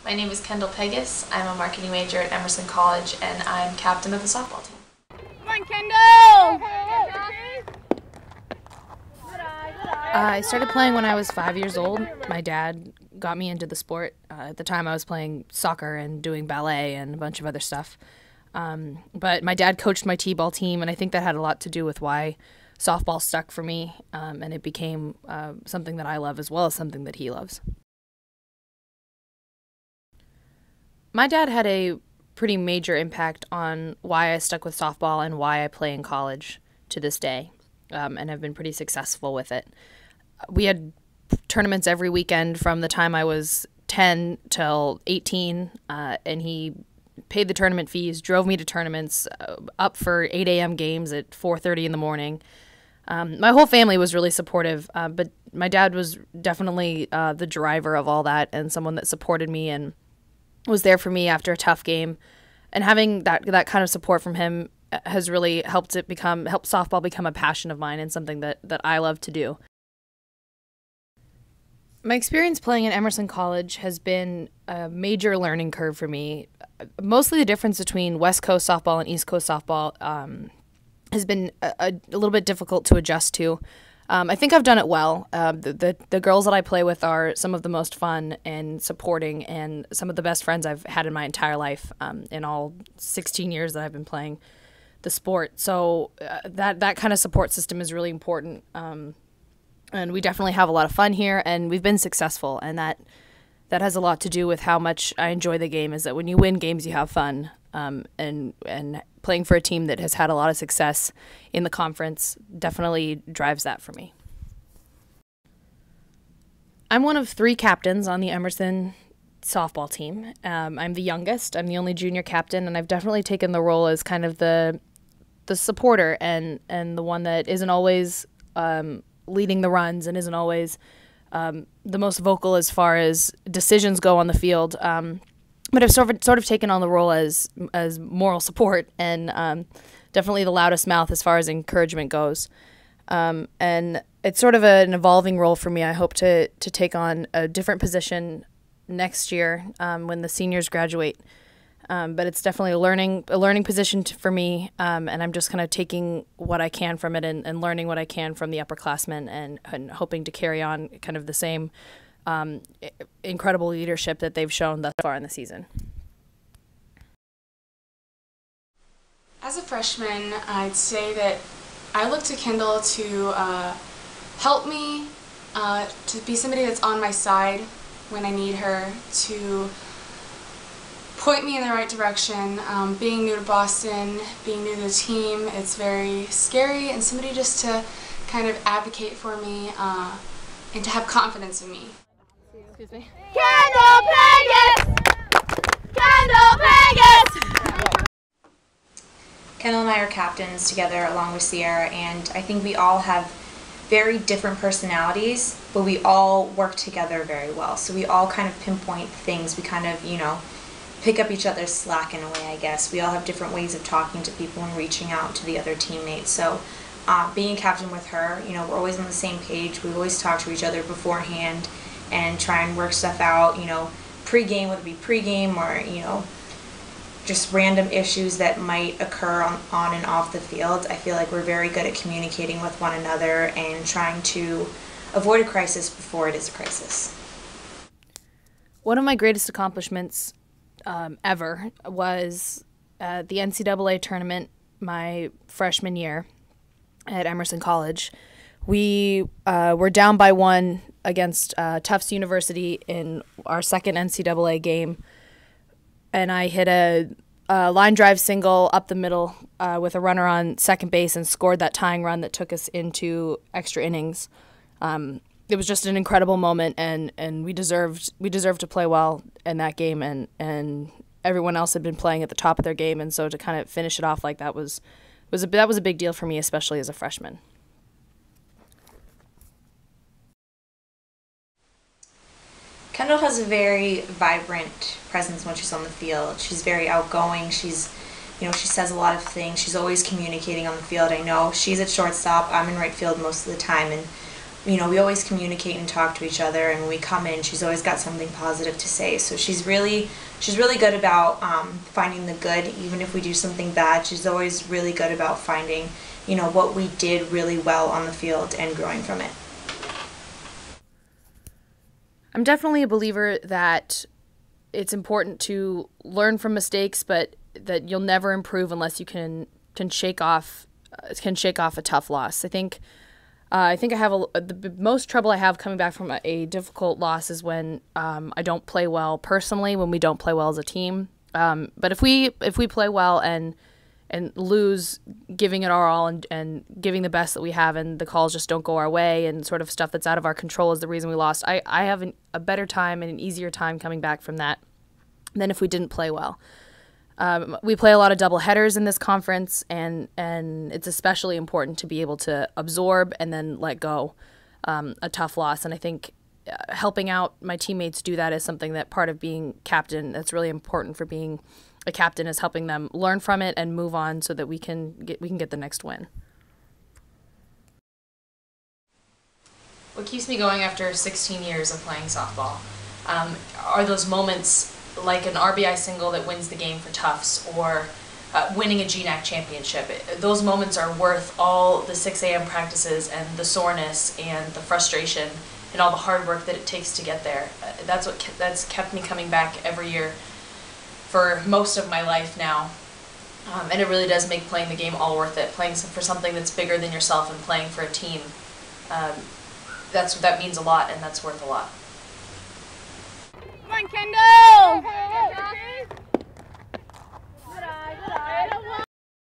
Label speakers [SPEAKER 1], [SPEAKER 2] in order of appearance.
[SPEAKER 1] My name is Kendal Peiguss. I'm a marketing major at Emerson College, and I'm captain of the softball team.
[SPEAKER 2] Come on, Kendal!
[SPEAKER 3] I started playing when I was 5 years old. My dad got me into the sport. At the time, I was playing soccer and doing ballet and a bunch of other stuff. But my dad coached my t-ball team, and I think that had a lot to do with why softball stuck for me, and it became something that I love as well as something that he loves. My dad had a pretty major impact on why I stuck with softball and why I play in college to this day, and have been pretty successful with it. We had tournaments every weekend from the time I was 10 till 18, and he paid the tournament fees, drove me to tournaments, up for 8 a.m. games at 4:30 in the morning. My whole family was really supportive, but my dad was definitely the driver of all that, and someone that supported me and was there for me after a tough game. And having that kind of support from him has really helped softball become a passion of mine and something that I love to do. My experience playing at Emerson College has been a major learning curve for me. Mostly the difference between West Coast softball and East Coast softball has been a little bit difficult to adjust to. I think I've done it well. The girls that I play with are some of the most fun and supporting and some of the best friends I've had in my entire life, in all 16 years that I've been playing the sport. So that kind of support system is really important. And we definitely have a lot of fun here, and we've been successful, and that has a lot to do with how much I enjoy the game, is that when you win games, you have fun. And playing for a team that has had a lot of success in the conference definitely drives that for me. I'm one of 3 captains on the Emerson softball team. I'm the youngest. I'm the only junior captain, and I've definitely taken the role as kind of the supporter and the one that isn't always leading the runs and isn't always the most vocal as far as decisions go on the field. But I've sort of taken on the role as moral support and definitely the loudest mouth as far as encouragement goes. And it's sort of an evolving role for me. I hope to take on a different position next year when the seniors graduate. But it's definitely a learning position for me, and I'm just kind of taking what I can from it and learning what I can from the upperclassmen and hoping to carry on kind of the same incredible leadership that they've shown thus far in the season.
[SPEAKER 4] As a freshman, I'd say that I look to Kendal to help me, to be somebody that's on my side when I need her, to point me in the right direction. Being new to Boston, being new to the team, it's very scary, and somebody just to kind of advocate for me and to have confidence in me.
[SPEAKER 2] Excuse me. Kendal Peiguss! Kendal Peiguss!
[SPEAKER 5] Kendal and I are captains together along with Sierra, and I think we all have very different personalities, but we all work together very well. So we all kind of pinpoint things. We kind of, pick up each other's slack in a way, I guess. We all have different ways of talking to people and reaching out to the other teammates. So being a captain with her, we're always on the same page. We always talk to each other beforehand and try and work stuff out, pre-game, whether it be pre-game or, just random issues that might occur on and off the field. I feel like we're very good at communicating with one another and trying to avoid a crisis before it is a crisis.
[SPEAKER 3] One of my greatest accomplishments ever was the NCAA tournament my freshman year at Emerson College. We were down by 1 against Tufts University in our second NCAA game, and I hit a line drive single up the middle with a runner on second base and scored that tying run that took us into extra innings. It was just an incredible moment, and we deserved to play well in that game, and everyone else had been playing at the top of their game, and so to kind of finish it off like that was a big deal for me, especially as a freshman.
[SPEAKER 5] Kendal has a very vibrant presence when she's on the field. She's very outgoing. She says a lot of things. She's always communicating on the field. I know she's at shortstop. I'm in right field most of the time, and we always communicate and talk to each other, and when we come in, she's always got something positive to say. So she's really good about finding the good, even if we do something bad. She's always really good about finding, what we did really well on the field and growing from it.
[SPEAKER 3] I'm definitely a believer that it's important to learn from mistakes, but that you'll never improve unless you can shake off a tough loss. I think I have the most trouble I have coming back from a difficult loss is when I don't play well personally, when we don't play well as a team. But if we play well and lose, giving it our all and giving the best that we have, and the calls just don't go our way, and sort of stuff that's out of our control is the reason we lost, I have a better time and an easier time coming back from that than if we didn't play well. We play a lot of double headers in this conference, and it's especially important to be able to absorb and then let go a tough loss. And I think helping out my teammates do that is something that part of being captain that's really important for being a captain, is helping them learn from it and move on so that we can get the next win.
[SPEAKER 1] What keeps me going after 16 years of playing softball are those moments like an RBI single that wins the game for Tufts, or winning a GNAC championship. Those moments are worth all the 6 a.m. practices and the soreness and the frustration and all the hard work that it takes to get there. That's kept me coming back every year for most of my life now. And it really does make playing the game all worth it. Playing for something that's bigger than yourself and playing for a team, that means a lot, and that's worth a lot.
[SPEAKER 2] Come on, Kendall!